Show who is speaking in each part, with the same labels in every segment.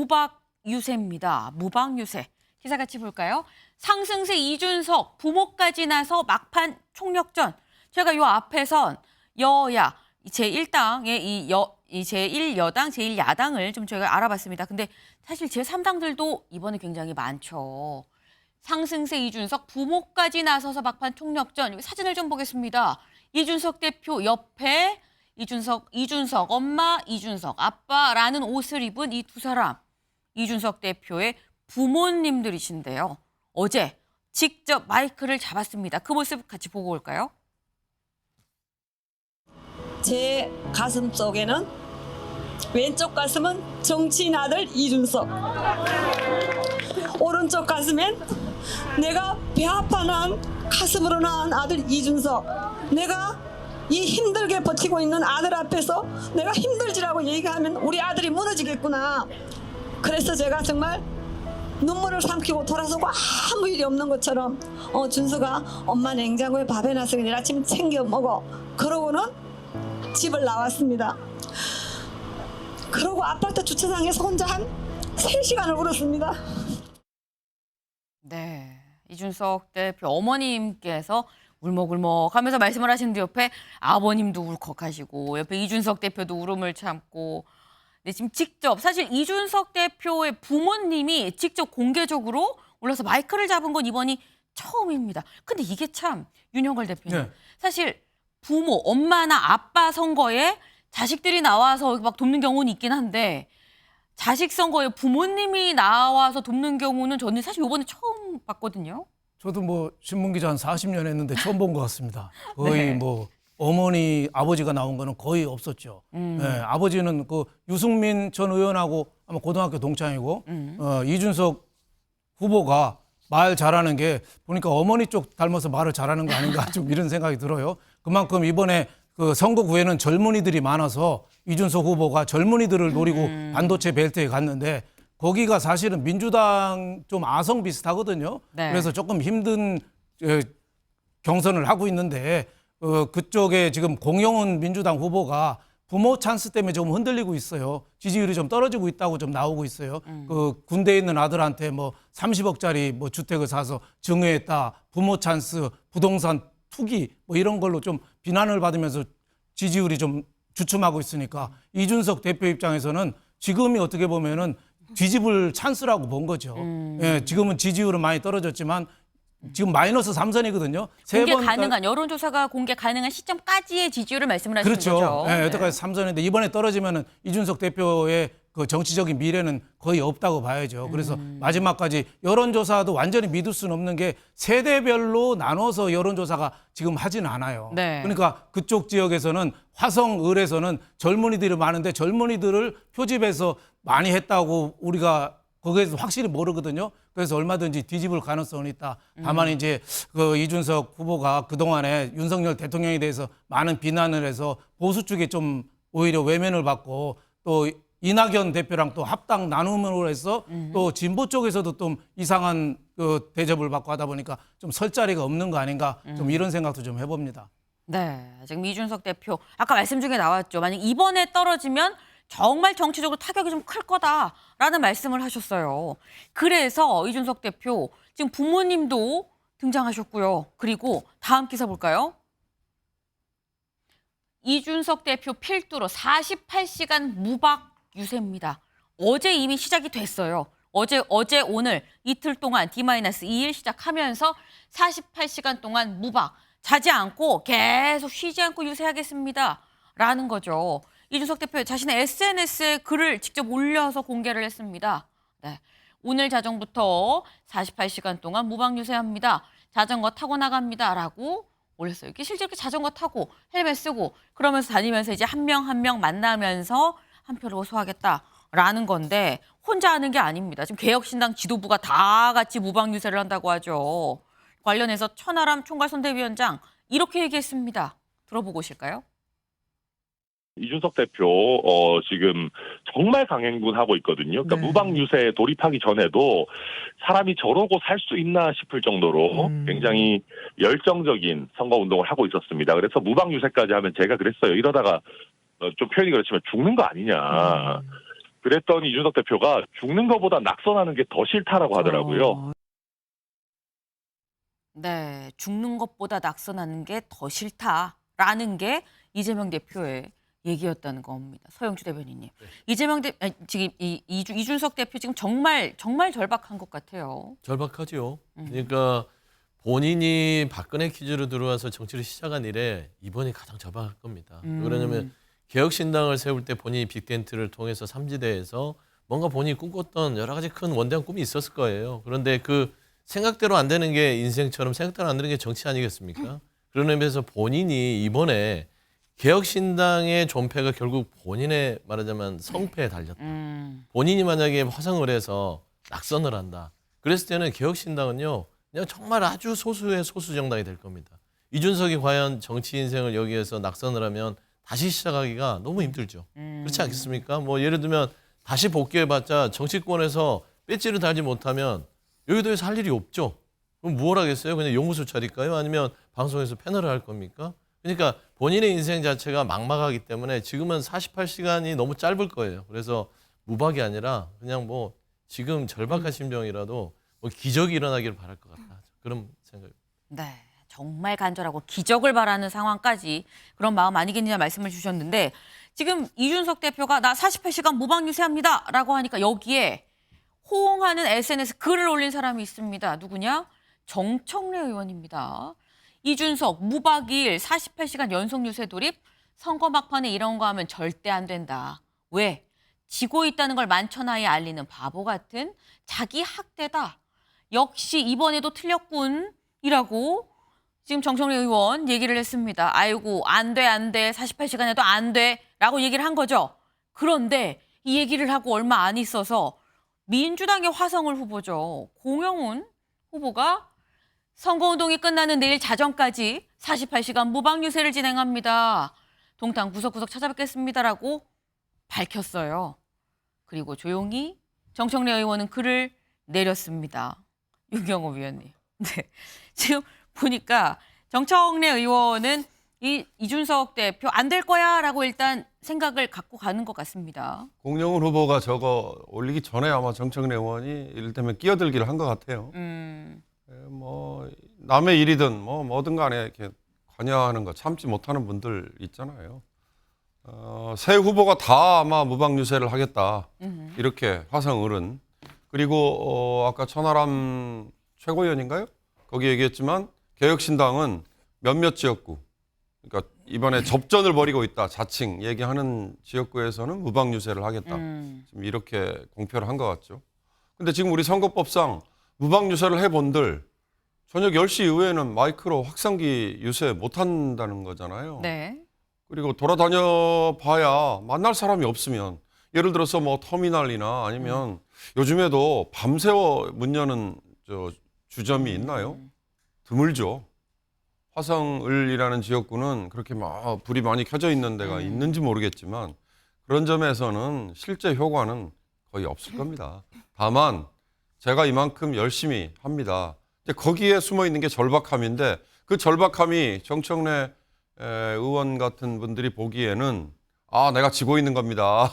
Speaker 1: 무박 유세입니다. 무박 유세. 기사 같이 볼까요? 상승세 이준석 부모까지 나서 막판 총력전. 제가 요 앞에선 여야 제1당의 이 제1여당, 제1야당을 좀 저희가 알아봤습니다. 근데 사실 제3당들도 이번에 굉장히 많죠. 상승세 이준석 부모까지 나서서 막판 총력전. 여기 사진을 좀 보겠습니다. 이준석 대표 옆에 이준석 엄마, 이준석 아빠라는 옷을 입은 이 두 사람. 이준석 대표의 부모님들이신데요. 어제 직접 마이크를 잡았습니다. 그 모습 같이 보고 올까요?
Speaker 2: 제 가슴 속에는 왼쪽 가슴은 정치인 아들 이준석, 오른쪽 가슴엔 내가 배 아파 낳은 가슴으로 낳은 아들 이준석, 내가 이 힘들게 버티고 있는 아들 앞에서 내가 힘들지라고 얘기하면 우리 아들이 무너지겠구나. 그래서 제가 정말 눈물을 삼키고 돌아서고 아무 일이 없는 것처럼 준서가 엄마 냉장고에 밥 해놨으니 내일 아침 챙겨 먹어. 그러고는 집을 나왔습니다. 그러고 아파트 주차장에서 혼자 한 3시간을 울었습니다.
Speaker 1: 네, 이준석 대표 어머님께서 울먹울먹 하면서 말씀을 하시는데 옆에 아버님도 울컥하시고 옆에 이준석 대표도 울음을 참고 네, 지금 직접 사실 이준석 대표의 부모님이 직접 공개적으로 올라서 마이크를 잡은 건 이번이 처음입니다. 근데 이게 참 윤영걸 대표님
Speaker 3: 네.
Speaker 1: 사실 부모, 엄마나 아빠 선거에 자식들이 나와서 막 돕는 경우는 있긴 한데 자식 선거에 부모님이 나와서 돕는 경우는 저는 사실 이번에 처음 봤거든요.
Speaker 3: 저도 뭐 신문기자 한 40년 했는데 처음 본 것 같습니다. 거의
Speaker 1: 네.
Speaker 3: 뭐 어머니, 아버지가 나온 거는 거의 없었죠. 네, 아버지는 그 유승민 전 의원하고 아마 고등학교 동창이고 이준석 후보가 말 잘하는 게 보니까 어머니 쪽 닮아서 말을 잘하는 거 아닌가 좀 이런 생각이 들어요. 그만큼 이번에 그 선거구에는 젊은이들이 많아서 이준석 후보가 젊은이들을 노리고 반도체 벨트에 갔는데 거기가 사실은 민주당 좀 아성 비슷하거든요.
Speaker 1: 네.
Speaker 3: 그래서 조금 힘든 경선을 하고 있는데 그쪽에 지금 공영훈 민주당 후보가 부모 찬스 때문에 좀 흔들리고 있어요. 지지율이 좀 떨어지고 있다고 좀 나오고 있어요. 그 군대에 있는 아들한테 뭐 30억짜리 뭐 주택을 사서 증여했다. 부모 찬스, 부동산 투기 뭐 이런 걸로 좀 비난을 받으면서 지지율이 좀 주춤하고 있으니까 이준석 대표 입장에서는 지금이 어떻게 보면은 뒤집을 찬스라고 본 거죠. 예, 지금은 지지율은 많이 떨어졌지만 지금 마이너스 3선이거든요.
Speaker 1: 공개 가능한 여론조사가 공개 가능한 시점까지의 지지율을 말씀을 하시는
Speaker 3: 그렇죠.
Speaker 1: 거죠.
Speaker 3: 예, 여태까지 3선인데 이번에 떨어지면은 이준석 대표의 그 정치적인 미래는 거의 없다고 봐야죠. 그래서 마지막까지 여론조사도 완전히 믿을 수는 없는 게 세대별로 나눠서 여론조사가 지금 하진 않아요.
Speaker 1: 네.
Speaker 3: 그러니까 그쪽 지역에서는 화성, 을에서는 젊은이들이 많은데 젊은이들을 표집해서 많이 했다고 우리가 거기에서 확실히 모르거든요. 그래서 얼마든지 뒤집을 가능성은 있다. 다만 이제 그 이준석 후보가 그동안에 윤석열 대통령에 대해서 많은 비난을 해서 보수 쪽에 좀 오히려 외면을 받고 또 이낙연 대표랑 또 합당 나눔으로 해서 또 진보 쪽에서도 좀 이상한 그 대접을 받고 하다 보니까 좀 설 자리가 없는 거 아닌가 좀 이런 생각도 좀 해봅니다.
Speaker 1: 네, 지금 이준석 대표 아까 말씀 중에 나왔죠. 만약 이번에 떨어지면 정말 정치적으로 타격이 좀 클 거다라는 말씀을 하셨어요. 그래서 이준석 대표 지금 부모님도 등장하셨고요. 그리고 다음 기사 볼까요? 이준석 대표 필두로 48시간 무박 유세입니다. 어제 이미 시작이 됐어요. 어제 오늘 이틀 동안 D-2일 시작하면서 48시간 동안 무박 자지 않고 계속 쉬지 않고 유세하겠습니다. 라는 거죠. 이준석 대표 자신의 SNS에 글을 직접 올려서 공개를 했습니다. 네, 오늘 자정부터 48시간 동안 무박 유세합니다. 자전거 타고 나갑니다. 라고 올렸어요. 이렇게 실제로 이렇게 자전거 타고 헬멧 쓰고 그러면서 다니면서 이제 한 명 한 명 만나면서 한 표를 호소하겠다라는 건데 혼자 하는 게 아닙니다. 지금 개혁신당 지도부가 다 같이 무박 유세를 한다고 하죠. 관련해서 천하람 총괄선대위원장 이렇게 얘기했습니다. 들어보고 오실까요?
Speaker 4: 이준석 대표 지금 정말 강행군하고 있거든요. 그러니까 무박 유세에 돌입하기 전에도 사람이 저러고 살 수 있나 싶을 정도로 굉장히 열정적인 선거 운동을 하고 있었습니다. 그래서 무박 유세까지 하면 제가 그랬어요. 이러다가 좀 표현이 그렇지만 죽는 거 아니냐. 그랬더니 이준석 대표가 죽는 것보다 낙선하는 게 더 싫다라고 하더라고요.
Speaker 1: 네, 죽는 것보다 낙선하는 게 더 싫다라는 게 이재명 대표의 얘기였다는 겁니다. 서영주 대변인님. 지금 이준석 대표 지금 정말 절박한 것 같아요.
Speaker 5: 절박하죠. 그러니까 본인이 박근혜 퀴즈로 들어와서 정치를 시작한 이래 이번이 가장 절박할 겁니다. 왜 그러냐면 개혁신당을 세울 때 본인이 빅텐트를 통해서 삼지대에서 뭔가 본인이 꿈꿨던 여러 가지 큰 원대한 꿈이 있었을 거예요. 그런데 그 생각대로 안 되는 게 인생처럼 생각대로 안 되는 게 정치 아니겠습니까? 그런 의미에서 본인이 이번에 개혁신당의 존폐가 결국 본인의 말하자면 성패에 달렸다. 본인이 만약에 화성을 해서 낙선을 한다. 그랬을 때는 개혁신당은요. 그냥 정말 아주 소수의 소수 정당이 될 겁니다. 이준석이 과연 정치 인생을 여기에서 낙선을 하면 다시 시작하기가 너무 힘들죠. 그렇지 않겠습니까? 뭐 예를 들면 다시 복귀해봤자 정치권에서 배지를 달지 못하면 여의도에서 할 일이 없죠. 그럼 뭘 하겠어요? 그냥 연구소 차릴까요? 아니면 방송에서 패널을 할 겁니까? 그러니까 본인의 인생 자체가 막막하기 때문에 지금은 48시간이 너무 짧을 거예요. 그래서 무박이 아니라 그냥 뭐 지금 절박한 심정이라도 뭐 기적이 일어나기를 바랄 것 같다. 그런 생각입니다.
Speaker 1: 네, 정말 간절하고 기적을 바라는 상황까지 그런 마음 아니겠느냐 말씀을 주셨는데 지금 이준석 대표가 나 48시간 무박 유세합니다라고 하니까 여기에 호응하는 SNS 글을 올린 사람이 있습니다. 누구냐? 정청래 의원입니다. 이준석 무박 2일 48시간 연속 유세 돌입 선거 막판에 이런 거 하면 절대 안 된다. 왜? 지고 있다는 걸 만천하에 알리는 바보 같은 자기 학대다. 역시 이번에도 틀렸군이라고 지금 정청래 의원 얘기를 했습니다. 아이고 안 돼 48시간에도 안 돼라고 얘기를 한 거죠. 그런데 이 얘기를 하고 얼마 안 있어서 민주당의 화성을 후보죠. 공영훈 후보가 선거운동이 끝나는 내일 자정까지 48시간 무박 유세를 진행합니다. 동탄 구석구석 찾아뵙겠습니다라고 밝혔어요. 그리고 조용히 정청래 의원은 글을 내렸습니다. 윤경호 위원님. 네. 지금 보니까 정청래 의원은 이준석 대표 안 될 거야라고 일단 생각을 갖고 가는 것 같습니다.
Speaker 6: 공영훈 후보가 저거 올리기 전에 아마 정청래 의원이 이를테면 끼어들기를 한 것 같아요. 뭐 남의 일이든 뭐든 간에 이렇게 관여하는 거 참지 못하는 분들 있잖아요. 새 후보가 다 아마 무박 유세를 하겠다. 이렇게 화성을은. 그리고 아까 천하람 최고위원인가요? 거기 얘기했지만 개혁신당은 몇몇 지역구, 그러니까 이번에 접전을 벌이고 있다. 자칭 얘기하는 지역구에서는 무박 유세를 하겠다. 지금 이렇게 공표를 한 것 같죠. 근데 지금 우리 선거법상 무박 유세를 해본들 저녁 10시 이후에는 마이크로 확성기 유세 못한다는 거잖아요.
Speaker 1: 네.
Speaker 6: 그리고 돌아다녀 봐야 만날 사람이 없으면 예를 들어서 뭐 터미널이나 아니면 요즘에도 밤새워 문 여는 주점이 있나요? 드물죠. 화성을이라는 지역구는 그렇게 막 불이 많이 켜져 있는 데가 있는지 모르겠지만 그런 점에서는 실제 효과는 거의 없을 겁니다. 다만 제가 이만큼 열심히 합니다. 이제 거기에 숨어 있는 게 절박함인데 그 절박함이 정청래 의원 같은 분들이 보기에는 내가 지고 있는 겁니다.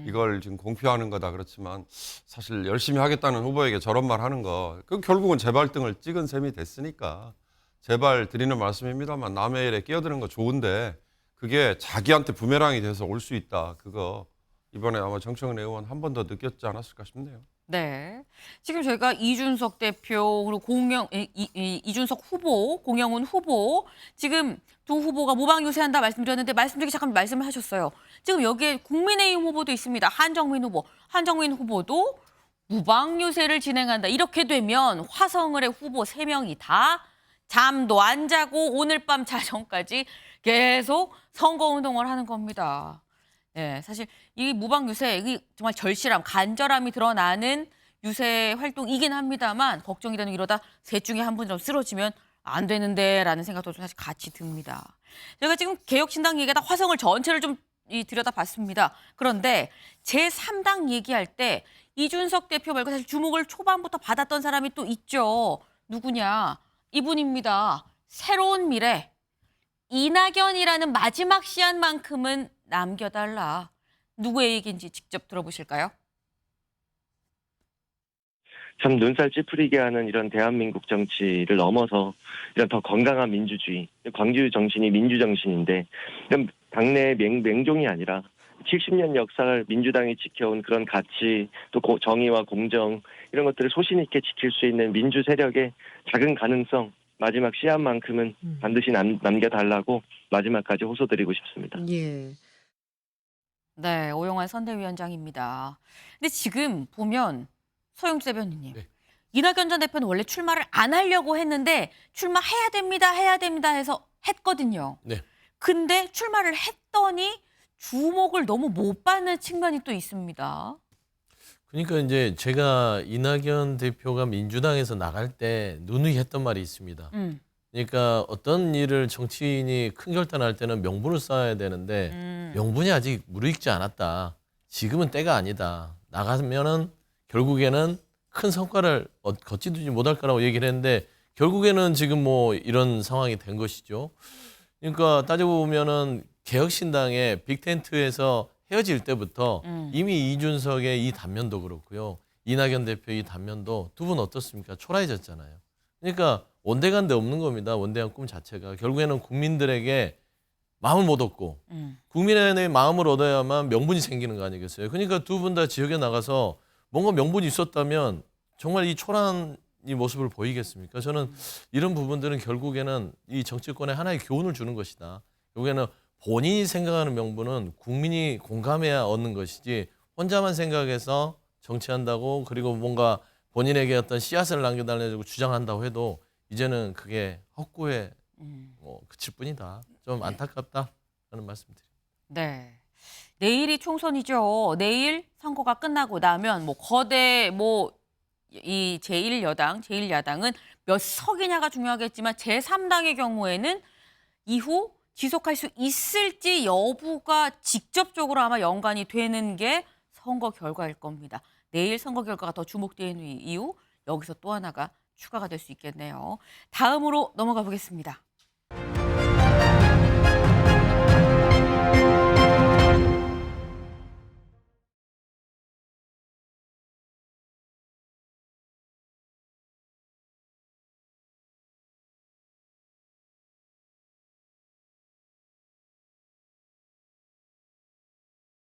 Speaker 6: 이걸 지금 공표하는 거다. 그렇지만 사실 열심히 하겠다는 후보에게 저런 말 하는 거 그 결국은 재발등을 찍은 셈이 됐으니까 제발 드리는 말씀입니다만 남의 일에 끼어드는 거 좋은데 그게 자기한테 부메랑이 돼서 올 수 있다. 그거 이번에 아마 정청래 의원 한 번 더 느꼈지 않았을까 싶네요.
Speaker 1: 네. 지금 저희가 이준석 대표 그리고 이준석 후보, 공영훈 후보 지금 두 후보가 무박 유세한다 말씀드렸는데 말씀드리기 시작하면 말씀을 하셨어요. 지금 여기에 국민의힘 후보도 있습니다. 한정민 후보. 한정민 후보도 무박 유세를 진행한다. 이렇게 되면 화성을의 후보 3명이 다 잠도 안 자고 오늘 밤 자정까지 계속 선거운동을 하는 겁니다. 네, 사실 이 무박 유세, 이 정말 절실함, 간절함이 드러나는 유세 활동이긴 합니다만 걱정이 되는 이러다 셋 중에 한 분이라도 쓰러지면 안 되는데라는 생각도 사실 같이 듭니다. 제가 지금 개혁신당 얘기하다 화성을 전체를 좀 들여다봤습니다. 그런데 제3당 얘기할 때 이준석 대표 말고 사실 주목을 초반부터 받았던 사람이 또 있죠. 누구냐? 이분입니다. 새로운 미래. 이낙연이라는 마지막 씨앗만큼은 남겨달라. 누구의 얘기인지 직접 들어보실까요?
Speaker 7: 참 눈살 찌푸리게 하는 이런 대한민국 정치를 넘어서 이런 더 건강한 민주주의, 광주 정신이 민주 정신인데 이런 당내의 맹종이 아니라 70년 역사를 민주당이 지켜온 그런 가치, 또 정의와 공정 이런 것들을 소신 있게 지킬 수 있는 민주 세력의 작은 가능성 마지막 씨앗만큼은 반드시 남겨달라고 마지막까지 호소드리고 싶습니다.
Speaker 8: 예.
Speaker 1: 네, 오영환 선대위원장입니다. 근데 지금 보면 소영주 대변인님,
Speaker 5: 네.
Speaker 1: 이낙연 전 대표는 원래 출마를 안 하려고 했는데 출마해야 됩니다, 해야 됩니다 해서 했거든요.
Speaker 5: 네.
Speaker 1: 근데 출마를 했더니 주목을 너무 못 받는 측면이 또 있습니다.
Speaker 5: 그러니까 이제 제가 이낙연 대표가 민주당에서 나갈 때 누누이 했던 말이 있습니다. 그러니까 어떤 일을 정치인이 큰 결단할 때는 명분을 쌓아야 되는데 명분이 아직 무르익지 않았다. 지금은 때가 아니다. 나가면은 결국에는 큰 성과를 거치지 못할 거라고 얘기를 했는데 결국에는 지금 뭐 이런 상황이 된 것이죠. 그러니까 따지고 보면은 개혁신당의 빅텐트에서 헤어질 때부터 이미 이준석의 이 단면도 그렇고요. 이낙연 대표의 이 단면도 두 분 어떻습니까? 초라해졌잖아요. 그러니까 원대간데 없는 겁니다. 원대한 꿈 자체가. 결국에는 국민들에게 마음을 못 얻고 국민의 마음을 얻어야만 명분이 생기는 거 아니겠어요? 그러니까 두 분 다 지역에 나가서 뭔가 명분이 있었다면 정말 이 초라한 이 모습을 보이겠습니까? 저는 이런 부분들은 결국에는 이 정치권에 하나의 교훈을 주는 것이다. 결국에는 본인이 생각하는 명분은 국민이 공감해야 얻는 것이지 혼자만 생각해서 정치한다고 그리고 뭔가 본인에게 어떤 씨앗을 남겨달라고 주장한다고 해도 이제는 그게 헛구에 그칠 뿐이다. 좀 안타깝다 하는 말씀드립니다.
Speaker 1: 네. 내일이 총선이죠. 내일 선거가 끝나고 나면 뭐 거대 이 제1여당, 제1야당은 몇 석이냐가 중요하겠지만 제3당의 경우에는 이후 지속할 수 있을지 여부가 직접적으로 아마 연관이 되는 게 선거 결과일 겁니다. 내일 선거 결과가 더 주목되는 이유 여기서 또 하나가 추가가 될 수 있겠네요. 다음으로 넘어가 보겠습니다.